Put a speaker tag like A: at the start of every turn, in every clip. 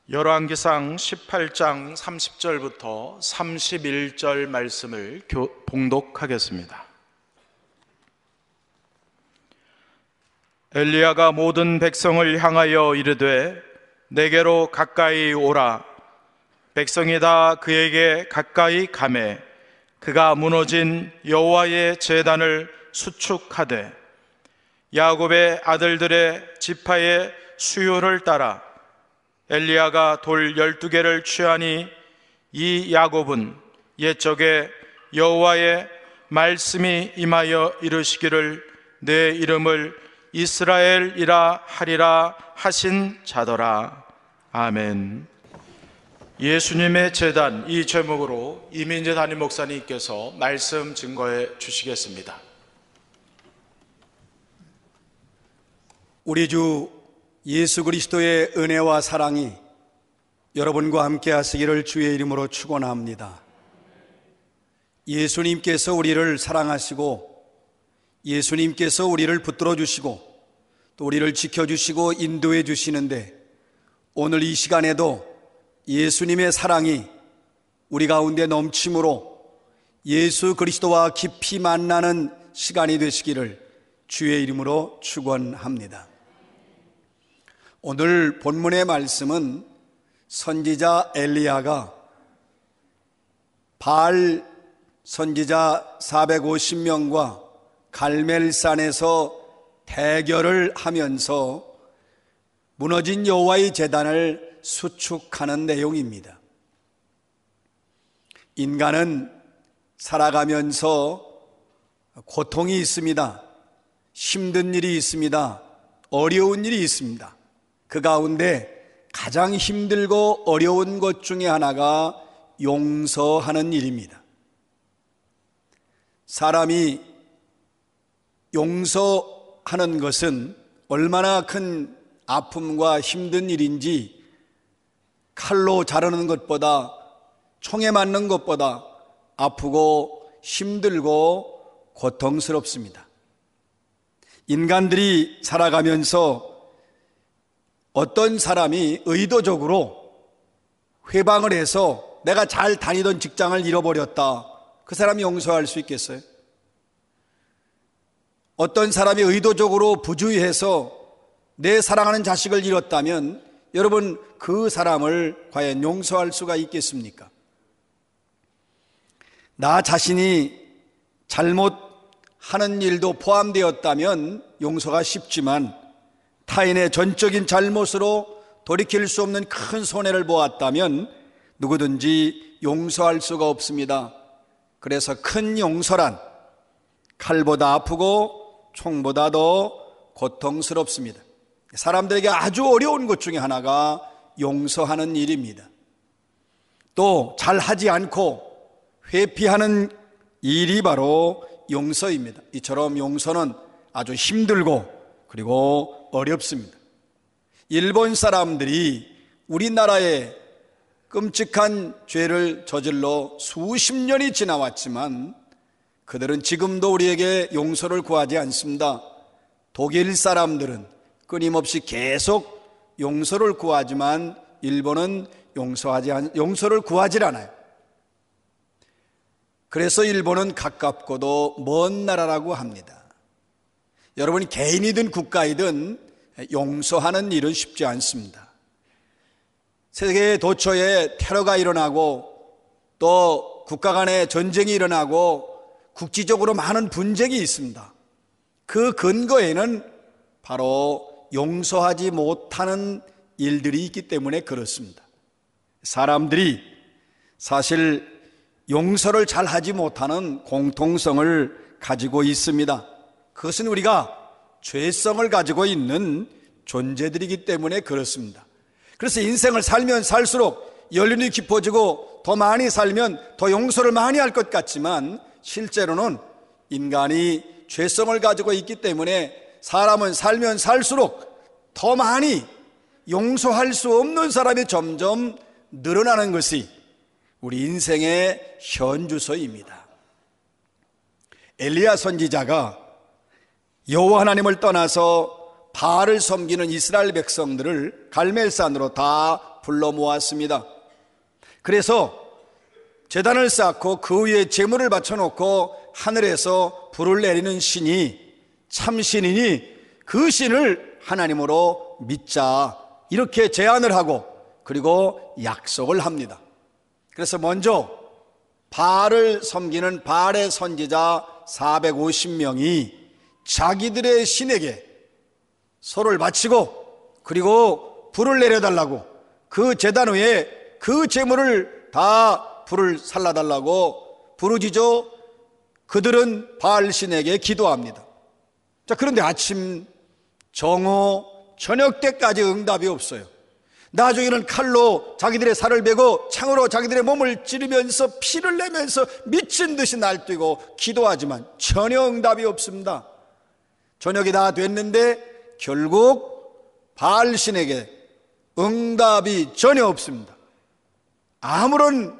A: 열왕기상 18장 30절부터 31절 말씀을 봉독하겠습니다. 엘리야가 모든 백성을 향하여 이르되 내게로 가까이 오라. 백성이 다 그에게 가까이 가매 그가 무너진 여호와의 제단을 수축하되 야곱의 아들들의 지파의 수요를 따라 엘리야가 돌 12개를 취하니 이 야곱은 옛적에 여호와의 말씀이 임하여 이르시기를 내 이름을 이스라엘이라 하리라 하신 자더라. 아멘. 예수님의 제단, 이 제목으로 이민재 담임 목사님께서 말씀 증거해 주시겠습니다.
B: 우리 주 예수 그리스도의 은혜와 사랑이 여러분과 함께 하시기를 주의 이름으로 축원합니다. 예수님께서 우리를 사랑하시고 예수님께서 우리를 붙들어 주시고 또 우리를 지켜주시고 인도해 주시는데, 오늘 이 시간에도 예수님의 사랑이 우리 가운데 넘침으로 예수 그리스도와 깊이 만나는 시간이 되시기를 주의 이름으로 축원합니다. 오늘 본문의 말씀은 선지자 엘리야가 바알 선지자 450명과 갈멜산에서 대결을 하면서 무너진 여호와의 제단을 수축하는 내용입니다. 인간은 살아가면서 고통이 있습니다. 힘든 일이 있습니다. 어려운 일이 있습니다. 그 가운데 가장 힘들고 어려운 것 중에 하나가 용서하는 일입니다. 사람이 용서하는 것은 얼마나 큰 아픔과 힘든 일인지 칼로 자르는 것보다, 총에 맞는 것보다 아프고 힘들고 고통스럽습니다. 인간들이 살아가면서 어떤 사람이 의도적으로 회방을 해서 내가 잘 다니던 직장을 잃어버렸다, 그 사람이 용서할 수 있겠어요? 어떤 사람이 의도적으로 부주의해서 내 사랑하는 자식을 잃었다면 여러분, 그 사람을 과연 용서할 수가 있겠습니까? 나 자신이 잘못하는 일도 포함되었다면 용서가 쉽지만, 타인의 전적인 잘못으로 돌이킬 수 없는 큰 손해를 보았다면 누구든지 용서할 수가 없습니다. 그래서 큰 용서란 칼보다 아프고 총보다 더 고통스럽습니다. 사람들에게 아주 어려운 것 중에 하나가 용서하는 일입니다. 또 잘하지 않고 회피하는 일이 바로 용서입니다. 이처럼 용서는 아주 힘들고 그리고 어렵습니다. 일본 사람들이 우리나라에 끔찍한 죄를 저질러 수십 년이 지나왔지만 그들은 지금도 우리에게 용서를 구하지 않습니다. 독일 사람들은 끊임없이 계속 용서를 구하지만 일본은 용서를 구하지 않아요. 그래서 일본은 가깝고도 먼 나라라고 합니다. 여러분이 개인이든 국가이든 용서하는 일은 쉽지 않습니다. 세계 도처에 테러가 일어나고 또 국가 간에 전쟁이 일어나고 국지적으로 많은 분쟁이 있습니다. 그 근거에는 바로 용서하지 못하는 일들이 있기 때문에 그렇습니다. 사람들이 사실 용서를 잘 하지 못하는 공통성을 가지고 있습니다. 그것은 우리가 죄성을 가지고 있는 존재들이기 때문에 그렇습니다. 그래서 인생을 살면 살수록 연륜이 깊어지고 더 많이 살면 더 용서를 많이 할 것 같지만 실제로는 인간이 죄성을 가지고 있기 때문에 사람은 살면 살수록 더 많이 용서할 수 없는 사람이 점점 늘어나는 것이 우리 인생의 현주소입니다. 엘리야 선지자가 여호와 하나님을 떠나서 바알을 섬기는 이스라엘 백성들을 갈멜산으로 다 불러 모았습니다. 그래서 제단을 쌓고 그 위에 제물을 바쳐놓고 하늘에서 불을 내리는 신이 참신이니 그 신을 하나님으로 믿자, 이렇게 제안을 하고 그리고 약속을 합니다. 그래서 먼저 바알을 섬기는 바알의 선지자 450명이 자기들의 신에게 소를 바치고 그리고 불을 내려달라고, 그 제단 위에 그 제물을 다 불을 살라달라고 부르짖어 그들은 바알 신에게 기도합니다. 자, 그런데 아침, 정오, 저녁 때까지 응답이 없어요. 나중에는 칼로 자기들의 살을 베고 창으로 자기들의 몸을 찌르면서 피를 내면서 미친 듯이 날뛰고 기도하지만 전혀 응답이 없습니다. 저녁이 다 됐는데 결국 바알 신에게 응답이 전혀 없습니다. 아무런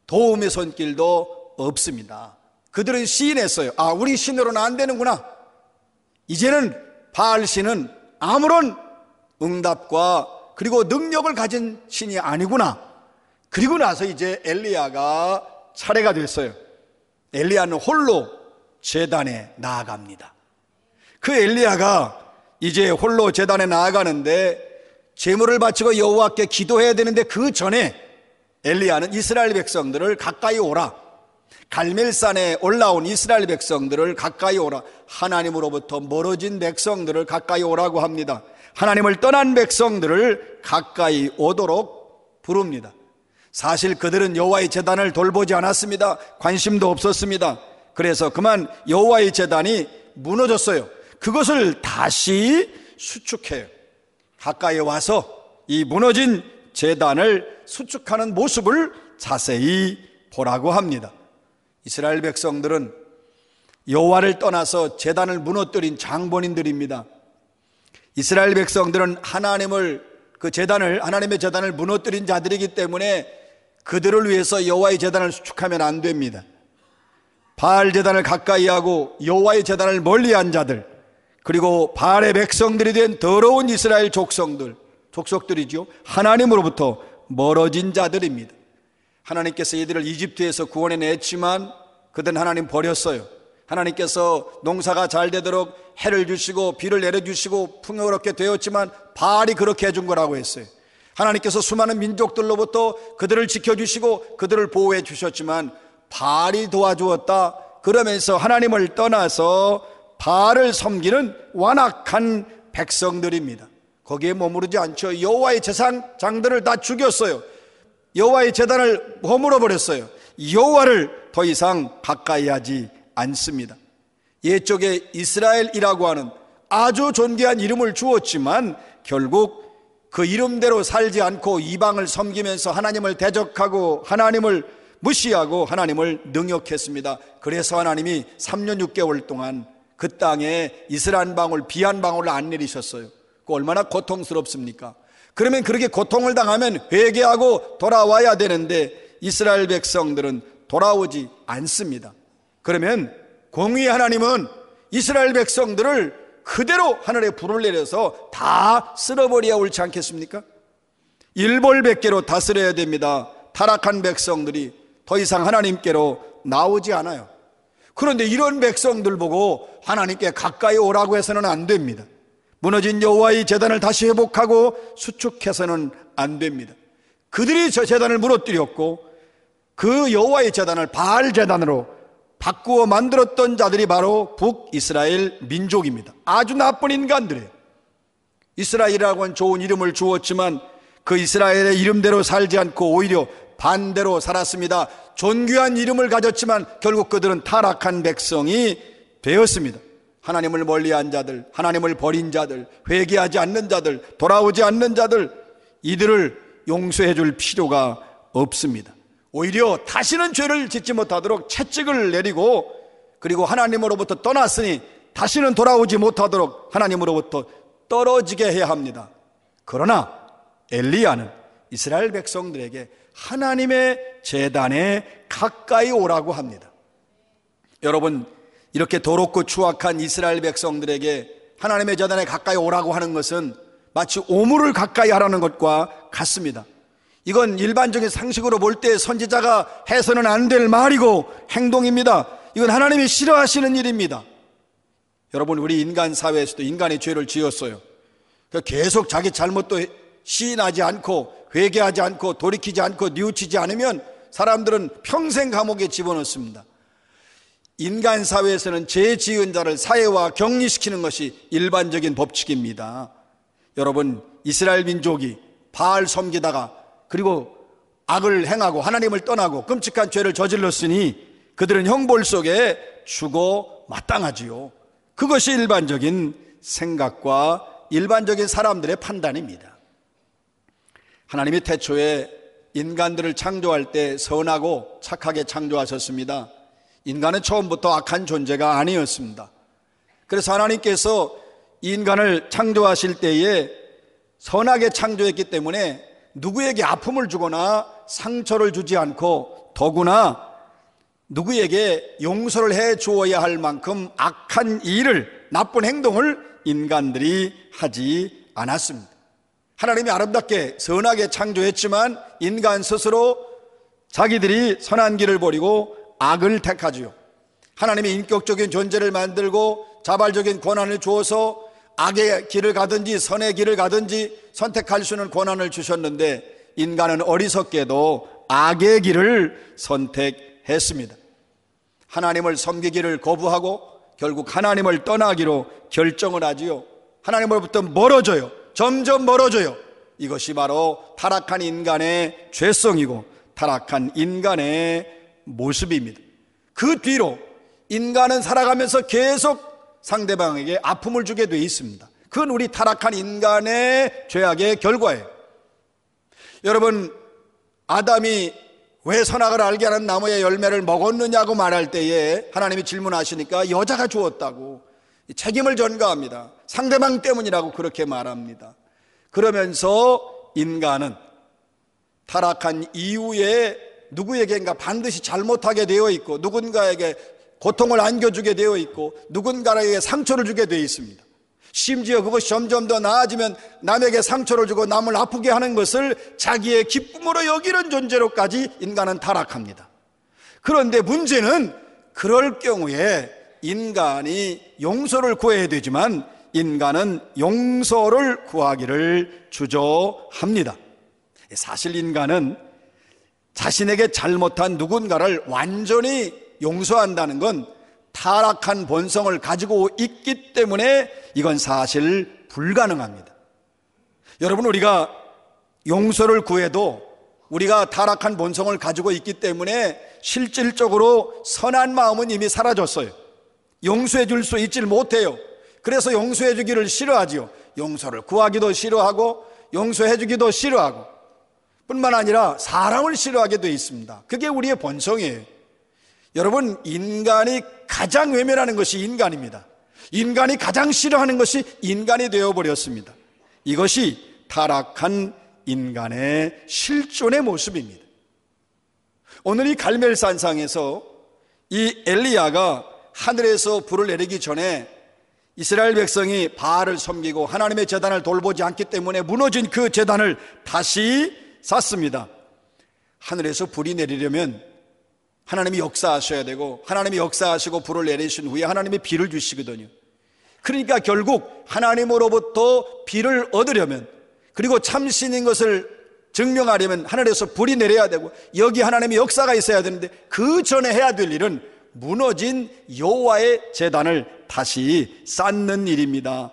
B: 도움의 손길도 없습니다. 그들은 시인했어요. 아, 우리 신으로는 안 되는구나. 이제는 바알 신은 아무런 응답과 그리고 능력을 가진 신이 아니구나. 그리고 나서 이제 엘리야가 차례가 됐어요. 엘리야는 홀로 제단에 나아갑니다. 그 엘리야가 이제 홀로 제단에 나아가는데 제물을 바치고 여호와께 기도해야 되는데 그 전에 엘리야는 이스라엘 백성들을 가까이 오라, 갈멜산에 올라온 이스라엘 백성들을 가까이 오라, 하나님으로부터 멀어진 백성들을 가까이 오라고 합니다. 하나님을 떠난 백성들을 가까이 오도록 부릅니다. 사실 그들은 여호와의 제단을 돌보지 않았습니다. 관심도 없었습니다. 그래서 그만 여호와의 제단이 무너졌어요. 그것을 다시 수축해요. 가까이 와서 이 무너진 제단을 수축하는 모습을 자세히 보라고 합니다. 이스라엘 백성들은 여호와를 떠나서 제단을 무너뜨린 장본인들입니다. 이스라엘 백성들은 하나님의 제단을 무너뜨린 자들이기 때문에 그들을 위해서 여호와의 제단을 수축하면 안 됩니다. 바알 제단을 가까이 하고 여호와의 제단을 멀리한 자들, 그리고 바알의 백성들이 된 더러운 이스라엘 족속들이죠. 하나님으로부터 멀어진 자들입니다. 하나님께서 이들을 이집트에서 구원해냈지만 그들은 하나님 버렸어요. 하나님께서 농사가 잘 되도록 해를 주시고 비를 내려주시고 풍요롭게 되었지만 바알이 그렇게 해준 거라고 했어요. 하나님께서 수많은 민족들로부터 그들을 지켜주시고 그들을 보호해 주셨지만 바알이 도와주었다. 그러면서 하나님을 떠나서 바알을 섬기는 완악한 백성들입니다. 거기에 머무르지 않죠. 여호와의 제사장들을 다 죽였어요. 여호와의 제단을 허물어 버렸어요. 여호와를 더 이상 가까이 하지 않습니다. 옛적에 이스라엘이라고 하는 아주 존귀한 이름을 주었지만 결국 그 이름대로 살지 않고 이방을 섬기면서 하나님을 대적하고 하나님을 무시하고 하나님을 능욕했습니다. 그래서 하나님이 3년 6개월 동안 그 땅에 이슬 한 방울, 비 한 방울을 안 내리셨어요. 그 얼마나 고통스럽습니까? 그러면 그렇게 고통을 당하면 회개하고 돌아와야 되는데 이스라엘 백성들은 돌아오지 않습니다. 그러면 공의의 하나님은 이스라엘 백성들을 그대로 하늘에 불을 내려서 다 쓸어버려야 옳지 않겠습니까? 일벌백계로 다스려야 됩니다. 타락한 백성들이 더 이상 하나님께로 나오지 않아요. 그런데 이런 백성들 보고 하나님께 가까이 오라고 해서는 안 됩니다. 무너진 여호와의 제단을 다시 회복하고 수축해서는 안 됩니다. 그들이 저 제단을 무너뜨렸고 그 여호와의 제단을 바알 제단으로 바꾸어 만들었던 자들이 바로 북이스라엘 민족입니다. 아주 나쁜 인간들이에요. 이스라엘이라고 하는 좋은 이름을 주었지만 그 이스라엘의 이름대로 살지 않고 오히려 반대로 살았습니다. 존귀한 이름을 가졌지만 결국 그들은 타락한 백성이 되었습니다. 하나님을 멀리한 자들, 하나님을 버린 자들, 회개하지 않는 자들, 돌아오지 않는 자들, 이들을 용서해 줄 필요가 없습니다. 오히려 다시는 죄를 짓지 못하도록 채찍을 내리고 그리고 하나님으로부터 떠났으니 다시는 돌아오지 못하도록 하나님으로부터 떨어지게 해야 합니다. 그러나 엘리야는 이스라엘 백성들에게 하나님의 제단에 가까이 오라고 합니다. 여러분, 이렇게 더럽고 추악한 이스라엘 백성들에게 하나님의 제단에 가까이 오라고 하는 것은 마치 오물을 가까이 하라는 것과 같습니다. 이건 일반적인 상식으로 볼 때 선지자가 해서는 안 될 말이고 행동입니다. 이건 하나님이 싫어하시는 일입니다. 여러분, 우리 인간 사회에서도 인간의 죄를 지었어요. 계속 자기 잘못도 시인하지 않고 회개하지 않고 돌이키지 않고 뉘우치지 않으면 사람들은 평생 감옥에 집어넣습니다. 인간 사회에서는 죄 지은 자를 사회와 격리시키는 것이 일반적인 법칙입니다. 여러분, 이스라엘 민족이 바알 섬기다가 그리고 악을 행하고 하나님을 떠나고 끔찍한 죄를 저질렀으니 그들은 형벌 속에 죽어 마땅하지요. 그것이 일반적인 생각과 일반적인 사람들의 판단입니다. 하나님이 태초에 인간들을 창조할 때 선하고 착하게 창조하셨습니다. 인간은 처음부터 악한 존재가 아니었습니다. 그래서 하나님께서 인간을 창조하실 때에 선하게 창조했기 때문에 누구에게 아픔을 주거나 상처를 주지 않고 더구나 누구에게 용서를 해 주어야 할 만큼 악한 일을, 나쁜 행동을 인간들이 하지 않았습니다. 하나님이 아름답게 선하게 창조했지만 인간 스스로 자기들이 선한 길을 버리고 악을 택하지요. 하나님이 인격적인 존재를 만들고 자발적인 권한을 주어서 악의 길을 가든지 선의 길을 가든지 선택할 수 있는 권한을 주셨는데 인간은 어리석게도 악의 길을 선택했습니다. 하나님을 섬기기를 거부하고 결국 하나님을 떠나기로 결정을 하지요. 하나님으로부터 멀어져요. 점점 멀어져요. 이것이 바로 타락한 인간의 죄성이고 타락한 인간의 모습입니다. 그 뒤로 인간은 살아가면서 계속 상대방에게 아픔을 주게 돼 있습니다. 그건 우리 타락한 인간의 죄악의 결과예요. 여러분, 아담이 왜 선악을 알게 하는 나무의 열매를 먹었느냐고 말할 때에 하나님이 질문하시니까 여자가 주었다고 책임을 전가합니다. 상대방 때문이라고 그렇게 말합니다. 그러면서 인간은 타락한 이후에 누구에게인가 반드시 잘못하게 되어 있고 누군가에게 고통을 안겨주게 되어 있고 누군가에게 상처를 주게 되어 있습니다. 심지어 그것이 점점 더 나아지면 남에게 상처를 주고 남을 아프게 하는 것을 자기의 기쁨으로 여기는 존재로까지 인간은 타락합니다. 그런데 문제는 그럴 경우에 인간이 용서를 구해야 되지만 인간은 용서를 구하기를 주저합니다. 사실 인간은 자신에게 잘못한 누군가를 완전히 용서한다는 건 타락한 본성을 가지고 있기 때문에 이건 사실 불가능합니다. 여러분, 우리가 용서를 구해도 우리가 타락한 본성을 가지고 있기 때문에 실질적으로 선한 마음은 이미 사라졌어요. 용서해 줄 수 있질 못해요. 그래서 용서해 주기를 싫어하지요. 용서를 구하기도 싫어하고 용서해 주기도 싫어하고 뿐만 아니라 사랑을 싫어하게 되어 있습니다. 그게 우리의 본성이에요. 여러분, 인간이 가장 외면하는 것이 인간입니다. 인간이 가장 싫어하는 것이 인간이 되어버렸습니다. 이것이 타락한 인간의 실존의 모습입니다. 오늘 이 갈멜산상에서 이 엘리야가 하늘에서 불을 내리기 전에 이스라엘 백성이 바알을 섬기고 하나님의 제단을 돌보지 않기 때문에 무너진 그 제단을 다시 쌓습니다. 하늘에서 불이 내리려면 하나님이 역사하셔야 되고 하나님이 역사하시고 불을 내리신 후에 하나님이 비를 주시거든요. 그러니까 결국 하나님으로부터 비를 얻으려면 그리고 참신인 것을 증명하려면 하늘에서 불이 내려야 되고 여기 하나님의 역사가 있어야 되는데 그 전에 해야 될 일은 무너진 여호와의 제단을 다시 쌓는 일입니다.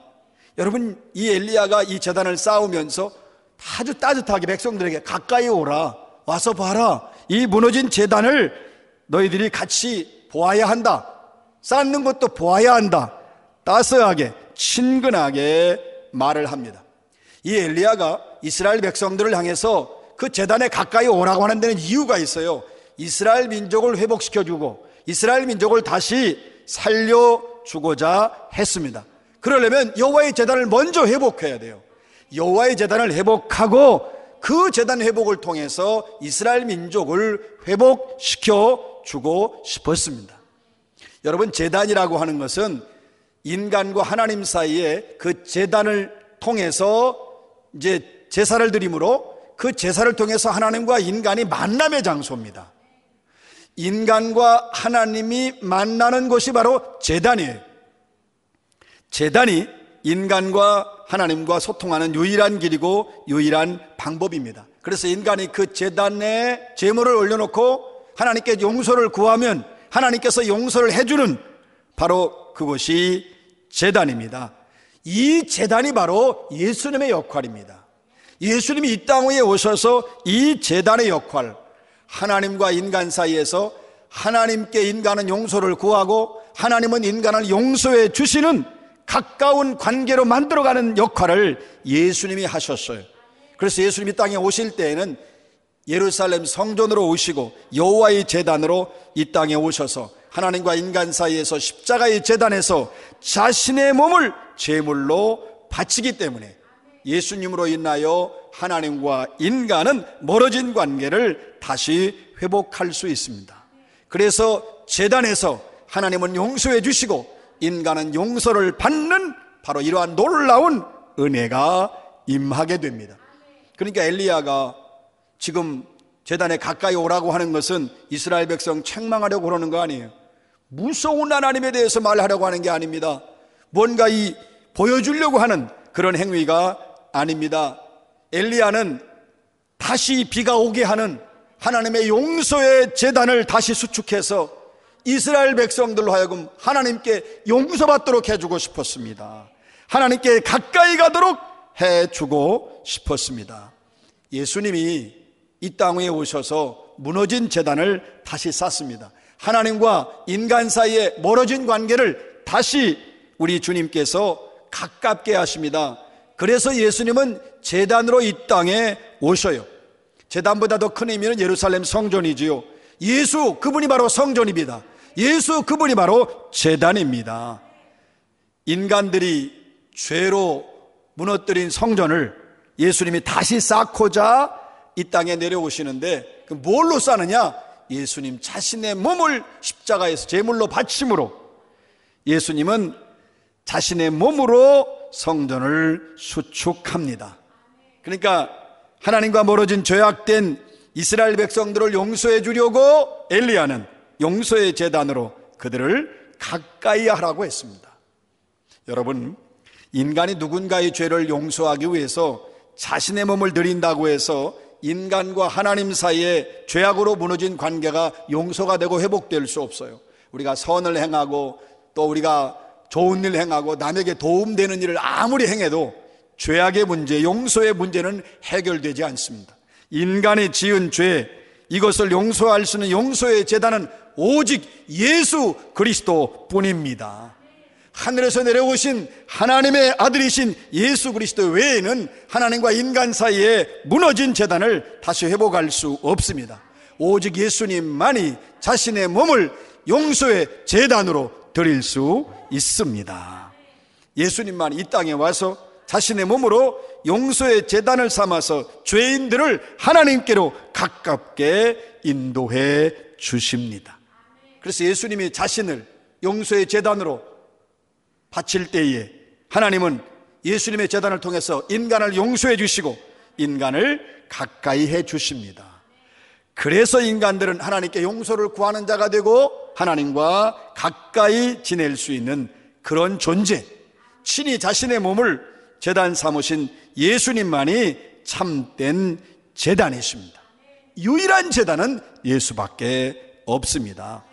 B: 여러분, 이 엘리야가 이 제단을 쌓으면서 아주 따뜻하게 백성들에게 가까이 오라, 와서 봐라, 이 무너진 제단을 너희들이 같이 보아야 한다, 쌓는 것도 보아야 한다, 따스하게 친근하게 말을 합니다. 이 엘리야가 이스라엘 백성들을 향해서 그 제단에 가까이 오라고 하는 데는 이유가 있어요. 이스라엘 민족을 회복시켜주고 이스라엘 민족을 다시 살려주고자 했습니다. 그러려면 여호와의 제단을 먼저 회복해야 돼요. 여호와의 제단을 회복하고 그 제단 회복을 통해서 이스라엘 민족을 회복시켜 주고 싶었습니다. 여러분, 제단이라고 하는 것은 인간과 하나님 사이에 그 제단을 통해서 이제 제사를 드림으로 그 제사를 통해서 하나님과 인간이 만남의 장소입니다. 인간과 하나님이 만나는 곳이 바로 제단이에요. 제단이 인간과 하나님과 소통하는 유일한 길이고 유일한 방법입니다. 그래서 인간이 그 제단에 제물을 올려놓고 하나님께 용서를 구하면 하나님께서 용서를 해주는 바로 그것이 제단입니다. 이 제단이 바로 예수님의 역할입니다. 예수님이 이 땅 위에 오셔서 이 제단의 역할, 하나님과 인간 사이에서 하나님께 인간은 용서를 구하고 하나님은 인간을 용서해 주시는 가까운 관계로 만들어가는 역할을 예수님이 하셨어요. 그래서 예수님이 땅에 오실 때에는 예루살렘 성전으로 오시고 여호와의 제단으로 이 땅에 오셔서 하나님과 인간 사이에서 십자가의 제단에서 자신의 몸을 제물로 바치기 때문에 예수님으로 인하여 하나님과 인간은 멀어진 관계를 다시 회복할 수 있습니다. 그래서 제단에서 하나님은 용서해 주시고 인간은 용서를 받는 바로 이러한 놀라운 은혜가 임하게 됩니다. 그러니까 엘리야가 지금 제단에 가까이 오라고 하는 것은 이스라엘 백성 책망하려고 그러는 거 아니에요. 무서운 하나님에 대해서 말하려고 하는 게 아닙니다. 뭔가 보여주려고 하는 그런 행위가 아닙니다. 엘리야는 다시 비가 오게 하는 하나님의 용서의 제단을 다시 수축해서 이스라엘 백성들로 하여금 하나님께 용서받도록 해주고 싶었습니다. 하나님께 가까이 가도록 해주고 싶었습니다. 예수님이 이 땅 위에 오셔서 무너진 제단을 다시 쌓습니다. 하나님과 인간 사이에 멀어진 관계를 다시 우리 주님께서 가깝게 하십니다. 그래서 예수님은 제단으로 이 땅에 오셔요. 제단보다 더 큰 의미는 예루살렘 성전이지요. 예수 그분이 바로 성전입니다. 예수 그분이 바로 제단입니다. 인간들이 죄로 무너뜨린 성전을 예수님이 다시 쌓고자 이 땅에 내려오시는데 그 뭘로 쌓느냐? 예수님 자신의 몸을 십자가에서 제물로 바침으로 예수님은 자신의 몸으로 성전을 수축합니다. 그러니까 하나님과 멀어진 죄악된 이스라엘 백성들을 용서해 주려고 엘리야는 용서의 제단으로 그들을 가까이 하라고 했습니다. 여러분, 인간이 누군가의 죄를 용서하기 위해서 자신의 몸을 드린다고 해서 인간과 하나님 사이에 죄악으로 무너진 관계가 용서가 되고 회복될 수 없어요. 우리가 선을 행하고 또 우리가 좋은 일 행하고 남에게 도움되는 일을 아무리 행해도 죄악의 문제, 용서의 문제는 해결되지 않습니다. 인간이 지은 죄, 이것을 용서할 수 있는 용서의 제단은 오직 예수 그리스도 뿐입니다. 하늘에서 내려오신 하나님의 아들이신 예수 그리스도 외에는 하나님과 인간 사이에 무너진 제단을 다시 회복할 수 없습니다. 오직 예수님만이 자신의 몸을 용서의 제단으로 드릴 수 있습니다. 예수님만 이 땅에 와서 자신의 몸으로 용서의 제단을 삼아서 죄인들을 하나님께로 가깝게 인도해 주십니다. 그래서 예수님이 자신을 용서의 제단으로 바칠 때에 하나님은 예수님의 제단을 통해서 인간을 용서해 주시고 인간을 가까이 해 주십니다. 그래서 인간들은 하나님께 용서를 구하는 자가 되고 하나님과 가까이 지낼 수 있는 그런 존재, 친히 자신의 몸을 제단 삼으신 예수님만이 참된 제단이십니다. 유일한 제단은 예수밖에 없습니다.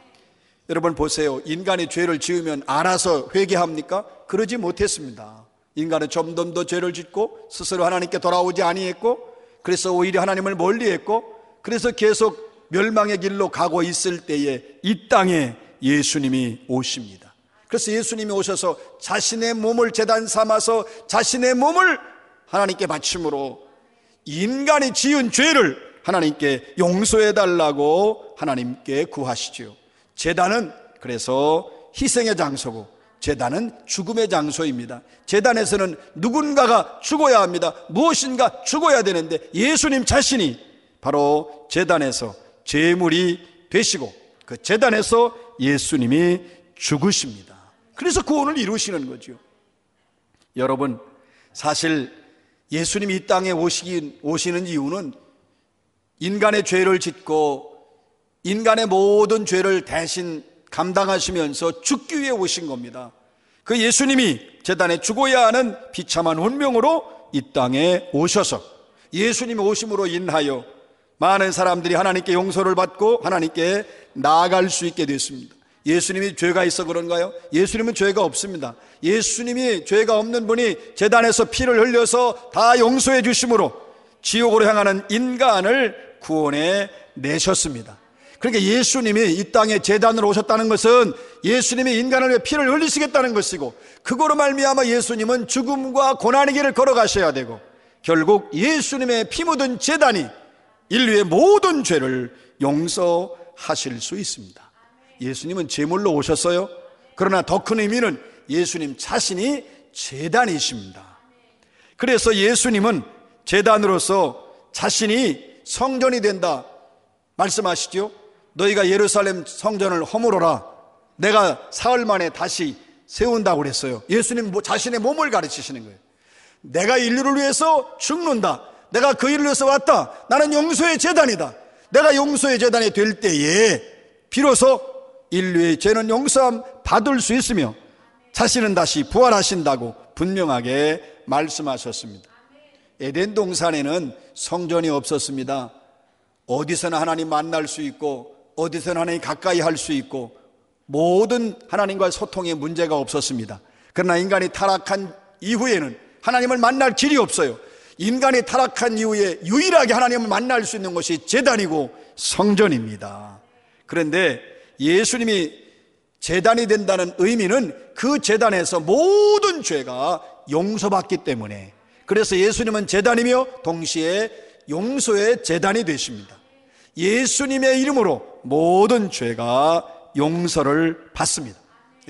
B: 여러분 보세요. 인간이 죄를 지으면 알아서 회개합니까? 그러지 못했습니다. 인간은 점점 더 죄를 짓고 스스로 하나님께 돌아오지 아니했고 그래서 오히려 하나님을 멀리했고 그래서 계속 멸망의 길로 가고 있을 때에 이 땅에 예수님이 오십니다. 그래서 예수님이 오셔서 자신의 몸을 제단 삼아서 자신의 몸을 하나님께 바침으로 인간이 지은 죄를 하나님께 용서해 달라고 하나님께 구하시죠. 제단은 그래서 희생의 장소고 제단은 죽음의 장소입니다. 제단에서는 누군가가 죽어야 합니다. 무엇인가 죽어야 되는데 예수님 자신이 바로 제단에서 제물이 되시고 그 제단에서 예수님이 죽으십니다. 그래서 구원을 이루시는 거죠. 여러분, 사실 예수님이 이 땅에 오시는 이유는 인간의 죄를 짓고 인간의 모든 죄를 대신 감당하시면서 죽기 위해 오신 겁니다. 그 예수님이 제단에 죽어야 하는 비참한 운명으로 이 땅에 오셔서 예수님이 오심으로 인하여 많은 사람들이 하나님께 용서를 받고 하나님께 나아갈 수 있게 됐습니다. 예수님이 죄가 있어 그런가요? 예수님은 죄가 없습니다. 예수님이 죄가 없는 분이 제단에서 피를 흘려서 다 용서해 주심으로 지옥으로 향하는 인간을 구원해 내셨습니다. 그러니까 예수님이 이 땅에 제단으로 오셨다는 것은 예수님이 인간을 위해 피를 흘리시겠다는 것이고, 그거로 말미암아 예수님은 죽음과 고난의 길을 걸어가셔야 되고, 결국 예수님의 피 묻은 제단이 인류의 모든 죄를 용서하실 수 있습니다. 예수님은 제물로 오셨어요. 그러나 더 큰 의미는 예수님 자신이 제단이십니다. 그래서 예수님은 제단으로서 자신이 성전이 된다 말씀하시죠. 너희가 예루살렘 성전을 허물어라, 내가 사흘 만에 다시 세운다고 그랬어요. 예수님 자신의 몸을 가르치시는 거예요. 내가 인류를 위해서 죽는다, 내가 그 일을 위해서 왔다, 나는 용서의 제단이다. 내가 용서의 제단이 될 때에 비로소 인류의 죄는 용서함 받을 수 있으며 자신은 다시 부활하신다고 분명하게 말씀하셨습니다. 에덴 동산에는 성전이 없었습니다. 어디서나 하나님 만날 수 있고 어디서나 하나님 가까이 할 수 있고 모든 하나님과의 소통에 문제가 없었습니다. 그러나 인간이 타락한 이후에는 하나님을 만날 길이 없어요. 인간이 타락한 이후에 유일하게 하나님을 만날 수 있는 것이 제단이고 성전입니다. 그런데 예수님이 제단이 된다는 의미는 그 제단에서 모든 죄가 용서받기 때문에, 그래서 예수님은 제단이며 동시에 용서의 제단이 되십니다. 예수님의 이름으로 모든 죄가 용서를 받습니다.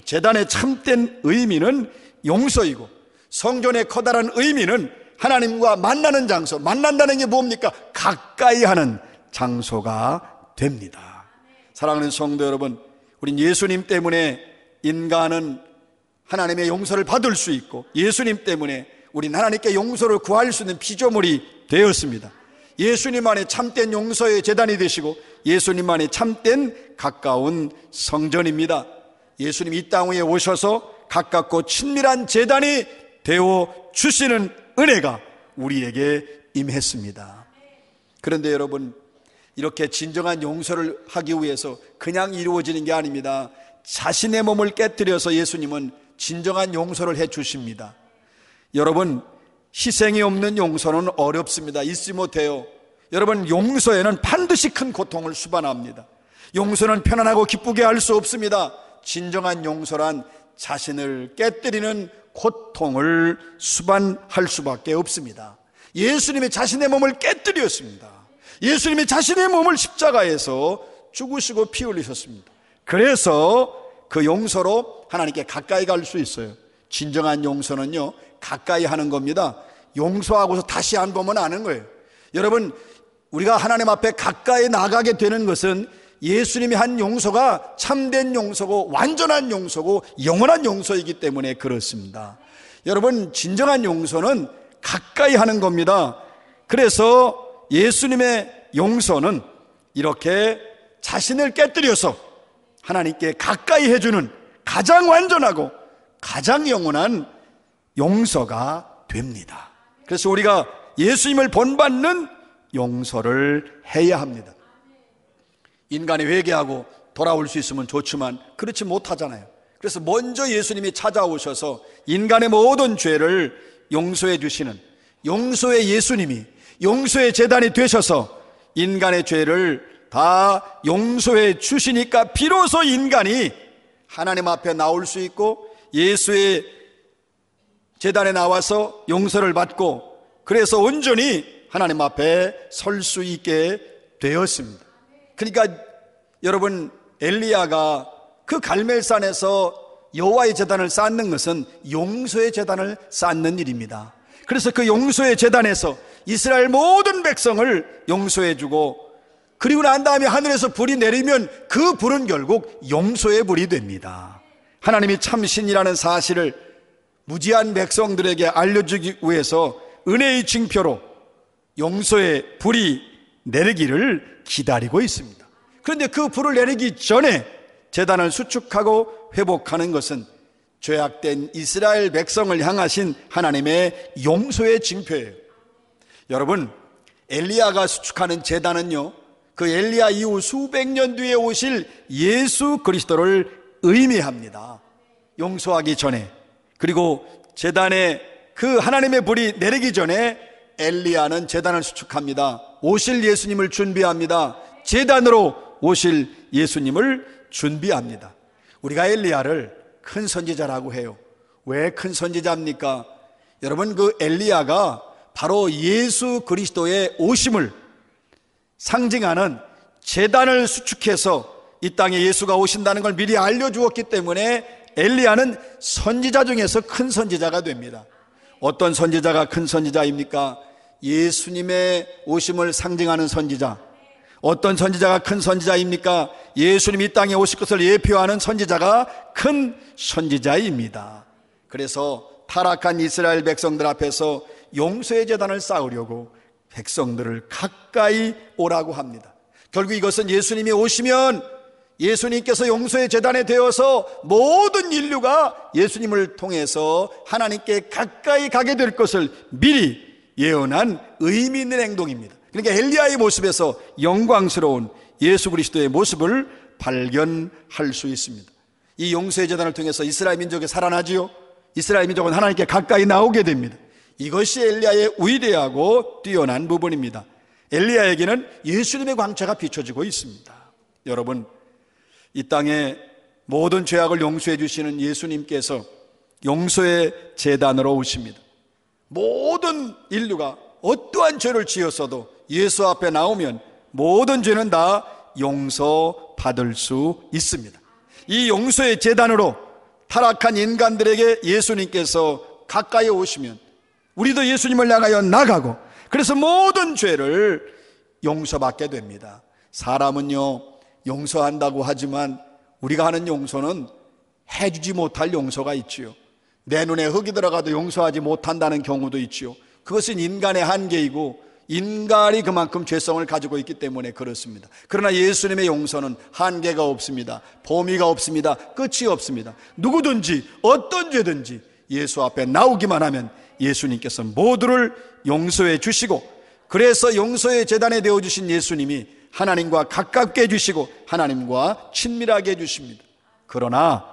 B: 제단의 참된 의미는 용서이고 성전의 커다란 의미는 하나님과 만나는 장소, 만난다는 게 뭡니까? 가까이 하는 장소가 됩니다. 사랑하는 성도 여러분, 우린 예수님 때문에 인간은 하나님의 용서를 받을 수 있고 예수님 때문에 우린 하나님께 용서를 구할 수 있는 피조물이 되었습니다. 예수님만이 참된 용서의 제단이 되시고 예수님만이 참된 가까운 성전입니다. 예수님 이 땅 위에 오셔서 가깝고 친밀한 제단이 되어 주시는 은혜가 우리에게 임했습니다. 그런데 여러분, 이렇게 진정한 용서를 하기 위해서 그냥 이루어지는 게 아닙니다. 자신의 몸을 깨뜨려서 예수님은 진정한 용서를 해 주십니다. 여러분, 희생이 없는 용서는 어렵습니다. 잊지 못해요. 여러분, 용서에는 반드시 큰 고통을 수반합니다. 용서는 편안하고 기쁘게 할 수 없습니다. 진정한 용서란 자신을 깨뜨리는 고통을 수반할 수밖에 없습니다. 예수님이 자신의 몸을 깨뜨렸습니다. 예수님이 자신의 몸을 십자가에서 죽으시고 피 흘리셨습니다. 그래서 그 용서로 하나님께 가까이 갈 수 있어요. 진정한 용서는요, 가까이 하는 겁니다. 용서하고서 다시 안 보면 아는 거예요. 여러분, 우리가 하나님 앞에 가까이 나가게 되는 것은 예수님이 한 용서가 참된 용서고 완전한 용서고 영원한 용서이기 때문에 그렇습니다. 여러분, 진정한 용서는 가까이 하는 겁니다. 그래서 예수님의 용서는 이렇게 자신을 깨뜨려서 하나님께 가까이 해주는 가장 완전하고 가장 영원한 용서가 됩니다. 그래서 우리가 예수님을 본받는 용서를 해야 합니다. 인간이 회개하고 돌아올 수 있으면 좋지만 그렇지 못하잖아요. 그래서 먼저 예수님이 찾아오셔서 인간의 모든 죄를 용서해 주시는 용서의 예수님이 용서의 제단이 되셔서 인간의 죄를 다 용서해 주시니까 비로소 인간이 하나님 앞에 나올 수 있고 예수의 제단에 나와서 용서를 받고 그래서 온전히 하나님 앞에 설 수 있게 되었습니다. 그러니까 여러분, 엘리야가 그 갈멜산에서 여호와의 제단을 쌓는 것은 용서의 제단을 쌓는 일입니다. 그래서 그 용서의 제단에서 이스라엘 모든 백성을 용서해 주고 그리고 난 다음에 하늘에서 불이 내리면 그 불은 결국 용서의 불이 됩니다. 하나님이 참신이라는 사실을 무지한 백성들에게 알려주기 위해서 은혜의 징표로 용서의 불이 내리기를 기다리고 있습니다. 그런데 그 불을 내리기 전에 제단을 수축하고 회복하는 것은 죄악된 이스라엘 백성을 향하신 하나님의 용서의 징표예요. 여러분, 엘리야가 수축하는 제단은요, 그 엘리야 이후 수백 년 뒤에 오실 예수 그리스도를 의미합니다. 용서하기 전에, 그리고 제단에 그 하나님의 불이 내리기 전에 엘리야는 제단을 수축합니다. 오실 예수님을 준비합니다. 제단으로 오실 예수님을 준비합니다. 우리가 엘리야를 큰 선지자라고 해요. 왜 큰 선지자입니까? 여러분, 그 엘리야가 바로 예수 그리스도의 오심을 상징하는 제단을 수축해서 이 땅에 예수가 오신다는 걸 미리 알려주었기 때문에 엘리야는 선지자 중에서 큰 선지자가 됩니다. 어떤 선지자가 큰 선지자입니까? 예수님의 오심을 상징하는 선지자. 어떤 선지자가 큰 선지자입니까? 예수님이 이 땅에 오실 것을 예표하는 선지자가 큰 선지자입니다. 그래서 타락한 이스라엘 백성들 앞에서 용서의 제단을 쌓으려고 백성들을 가까이 오라고 합니다. 결국 이것은 예수님이 오시면 예수님께서 용서의 제단에 되어서 모든 인류가 예수님을 통해서 하나님께 가까이 가게 될 것을 미리 예언한 의미 있는 행동입니다. 그러니까 엘리야의 모습에서 영광스러운 예수 그리스도의 모습을 발견할 수 있습니다. 이 용서의 제단을 통해서 이스라엘 민족이 살아나지요. 이스라엘 민족은 하나님께 가까이 나오게 됩니다. 이것이 엘리야의 위대하고 뛰어난 부분입니다. 엘리야에게는 예수님의 광채가 비춰지고 있습니다. 여러분, 이 땅에 모든 죄악을 용서해 주시는 예수님께서 용서의 제단으로 오십니다. 모든 인류가 어떠한 죄를 지었어도 예수 앞에 나오면 모든 죄는 다 용서받을 수 있습니다. 이 용서의 제단으로 타락한 인간들에게 예수님께서 가까이 오시면 우리도 예수님을 향하여 나가고, 그래서 모든 죄를 용서받게 됩니다. 사람은요, 용서한다고 하지만 우리가 하는 용서는 해주지 못할 용서가 있지요. 내 눈에 흙이 들어가도 용서하지 못한다는 경우도 있지요. 그것은 인간의 한계이고 인간이 그만큼 죄성을 가지고 있기 때문에 그렇습니다. 그러나 예수님의 용서는 한계가 없습니다. 범위가 없습니다. 끝이 없습니다. 누구든지 어떤 죄든지 예수 앞에 나오기만 하면 예수님께서 모두를 용서해 주시고, 그래서 용서의 제단에 되어주신 예수님이 하나님과 가깝게 해주시고 하나님과 친밀하게 해주십니다. 그러나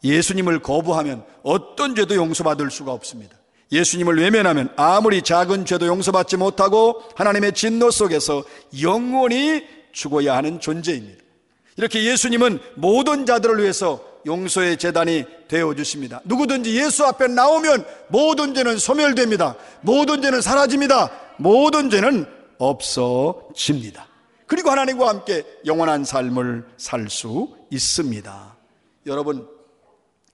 B: 예수님을 거부하면 어떤 죄도 용서받을 수가 없습니다. 예수님을 외면하면 아무리 작은 죄도 용서받지 못하고 하나님의 진노 속에서 영원히 죽어야 하는 존재입니다. 이렇게 예수님은 모든 자들을 위해서 용서의 제단이 되어주십니다. 누구든지 예수 앞에 나오면 모든 죄는 소멸됩니다. 모든 죄는 사라집니다. 모든 죄는 없어집니다. 그리고 하나님과 함께 영원한 삶을 살 수 있습니다. 여러분,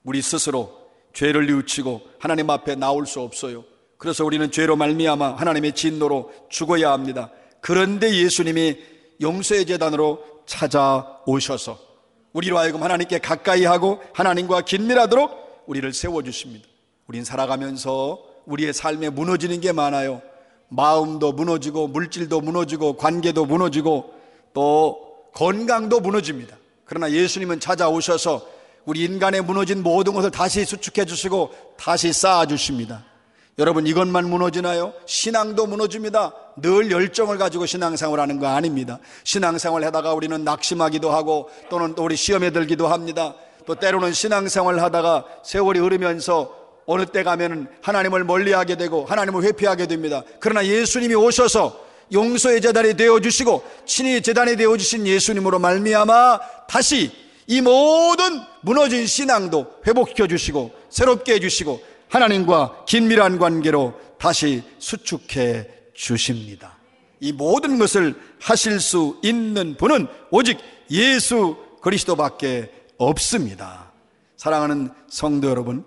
B: 우리 스스로 죄를 뉘우치고 하나님 앞에 나올 수 없어요. 그래서 우리는 죄로 말미암아 하나님의 진노로 죽어야 합니다. 그런데 예수님이 용서의 제단으로 찾아오셔서 우리로 하여금 하나님께 가까이 하고 하나님과 긴밀하도록 우리를 세워주십니다. 우린 살아가면서 우리의 삶에 무너지는 게 많아요. 마음도 무너지고 물질도 무너지고 관계도 무너지고 또 건강도 무너집니다. 그러나 예수님은 찾아오셔서 우리 인간의 무너진 모든 것을 다시 수축해 주시고 다시 쌓아 주십니다. 여러분, 이것만 무너지나요? 신앙도 무너집니다. 늘 열정을 가지고 신앙생활하는 거 아닙니다. 신앙생활 하다가 우리는 낙심하기도 하고 또는 또 우리 시험에 들기도 합니다. 또 때로는 신앙생활 하다가 세월이 흐르면서 어느 때 가면은 하나님을 멀리하게 되고 하나님을 회피하게 됩니다. 그러나 예수님이 오셔서 용서의 제단이 되어주시고 친히 제단이 되어주신 예수님으로 말미암아 다시 이 모든 무너진 신앙도 회복시켜 주시고 새롭게 해주시고 하나님과 긴밀한 관계로 다시 수축해 주십니다. 이 모든 것을 하실 수 있는 분은 오직 예수 그리스도밖에 없습니다. 사랑하는 성도 여러분,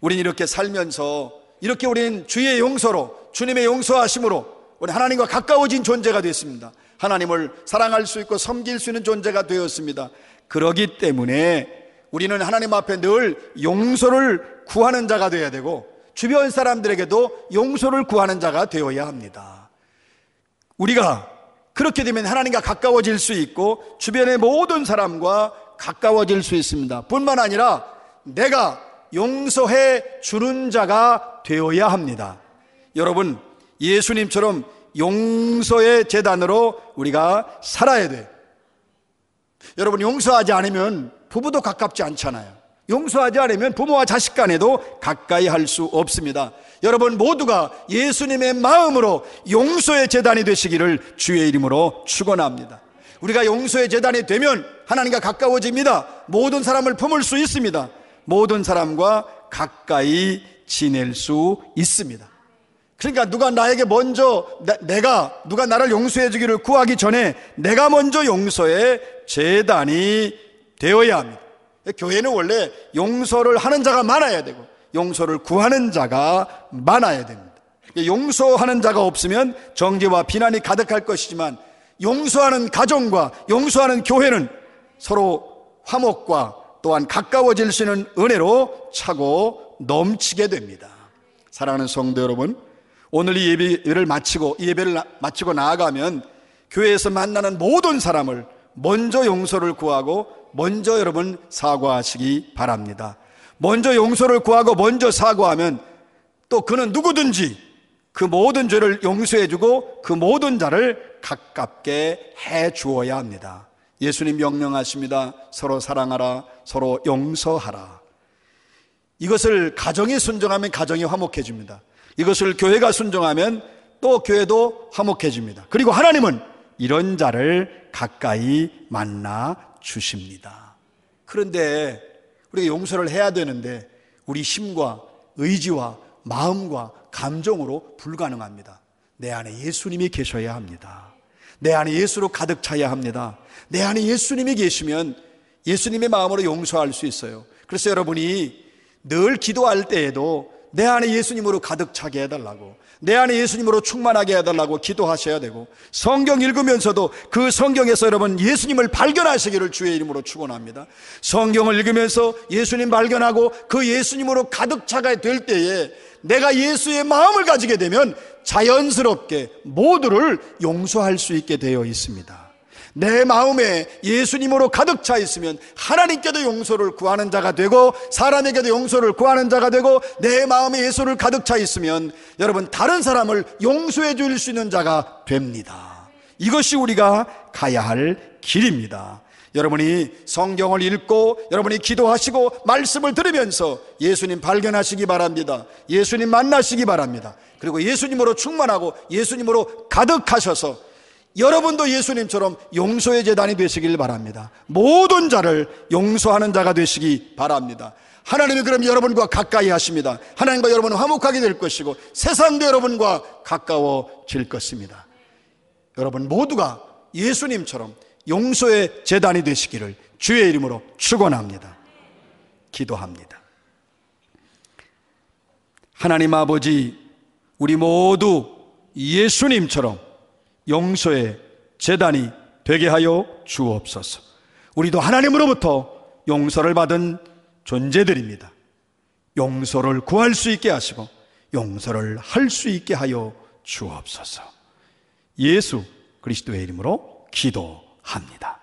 B: 우리는 이렇게 살면서 이렇게 우리는 주의 용서로, 주님의 용서하심으로 우리 하나님과 가까워진 존재가 됐습니다. 하나님을 사랑할 수 있고 섬길 수 있는 존재가 되었습니다. 그러기 때문에 우리는 하나님 앞에 늘 용서를 구하는 자가 되어야 되고 주변 사람들에게도 용서를 구하는 자가 되어야 합니다. 우리가 그렇게 되면 하나님과 가까워질 수 있고 주변의 모든 사람과 가까워질 수 있습니다. 뿐만 아니라 내가 용서해 주는 자가 되어야 합니다. 여러분, 예수님처럼 용서의 제단으로 우리가 살아야 돼요. 여러분, 용서하지 않으면 부부도 가깝지 않잖아요. 용서하지 않으면 부모와 자식 간에도 가까이 할 수 없습니다. 여러분 모두가 예수님의 마음으로 용서의 제단이 되시기를 주의 이름으로 축원합니다. 우리가 용서의 제단이 되면 하나님과 가까워집니다. 모든 사람을 품을 수 있습니다. 모든 사람과 가까이 지낼 수 있습니다. 그러니까 누가 나에게 먼저 누가 나를 용서해 주기를 구하기 전에 내가 먼저 용서의 제단이 되어야 합니다. 교회는 원래 용서를 하는 자가 많아야 되고 용서를 구하는 자가 많아야 됩니다. 용서하는 자가 없으면 정죄와 비난이 가득할 것이지만 용서하는 가정과 용서하는 교회는 서로 화목과 또한 가까워질 수 있는 은혜로 차고 넘치게 됩니다. 사랑하는 성도 여러분, 오늘 이 예배를 마치고 나아가면 교회에서 만나는 모든 사람을 먼저 용서를 구하고 먼저 여러분 사과하시기 바랍니다. 먼저 용서를 구하고 먼저 사과하면 또 그는 누구든지 그 모든 죄를 용서해주고 그 모든 자를 가깝게 해 주어야 합니다. 예수님 명령하십니다. 서로 사랑하라, 서로 용서하라. 이것을 가정이 순종하면 가정이 화목해집니다. 이것을 교회가 순종하면 또 교회도 화목해집니다. 그리고 하나님은 이런 자를 가까이 만나 주십니다. 그런데 우리가 용서를 해야 되는데 우리 힘과 의지와 마음과 감정으로 불가능합니다. 내 안에 예수님이 계셔야 합니다. 내 안에 예수로 가득 차야 합니다. 내 안에 예수님이 계시면 예수님의 마음으로 용서할 수 있어요. 그래서 여러분이 늘 기도할 때에도 내 안에 예수님으로 가득 차게 해달라고, 내 안에 예수님으로 충만하게 해달라고 기도하셔야 되고, 성경 읽으면서도 그 성경에서 여러분 예수님을 발견하시기를 주의 이름으로 축원합니다. 성경을 읽으면서 예수님 발견하고 그 예수님으로 가득 차게 될 때에 내가 예수의 마음을 가지게 되면 자연스럽게 모두를 용서할 수 있게 되어 있습니다. 내 마음에 예수님으로 가득 차 있으면 하나님께도 용서를 구하는 자가 되고 사람에게도 용서를 구하는 자가 되고, 내 마음에 예수를 가득 차 있으면 여러분 다른 사람을 용서해 줄 수 있는 자가 됩니다. 이것이 우리가 가야 할 길입니다. 여러분이 성경을 읽고 여러분이 기도하시고 말씀을 들으면서 예수님 발견하시기 바랍니다. 예수님 만나시기 바랍니다. 그리고 예수님으로 충만하고 예수님으로 가득하셔서 여러분도 예수님처럼 용서의 제단이 되시길 바랍니다. 모든 자를 용서하는 자가 되시기 바랍니다. 하나님이 그럼 여러분과 가까이 하십니다. 하나님과 여러분은 화목하게 될 것이고 세상도 여러분과 가까워질 것입니다. 여러분 모두가 예수님처럼 용서의 제단이 되시기를 주의 이름으로 축원합니다. 기도합니다. 하나님 아버지, 우리 모두 예수님처럼 용서의 제단이 되게 하여 주옵소서. 우리도 하나님으로부터 용서를 받은 존재들입니다. 용서를 구할 수 있게 하시고 용서를 할 수 있게 하여 주옵소서. 예수 그리스도의 이름으로 기도합니다.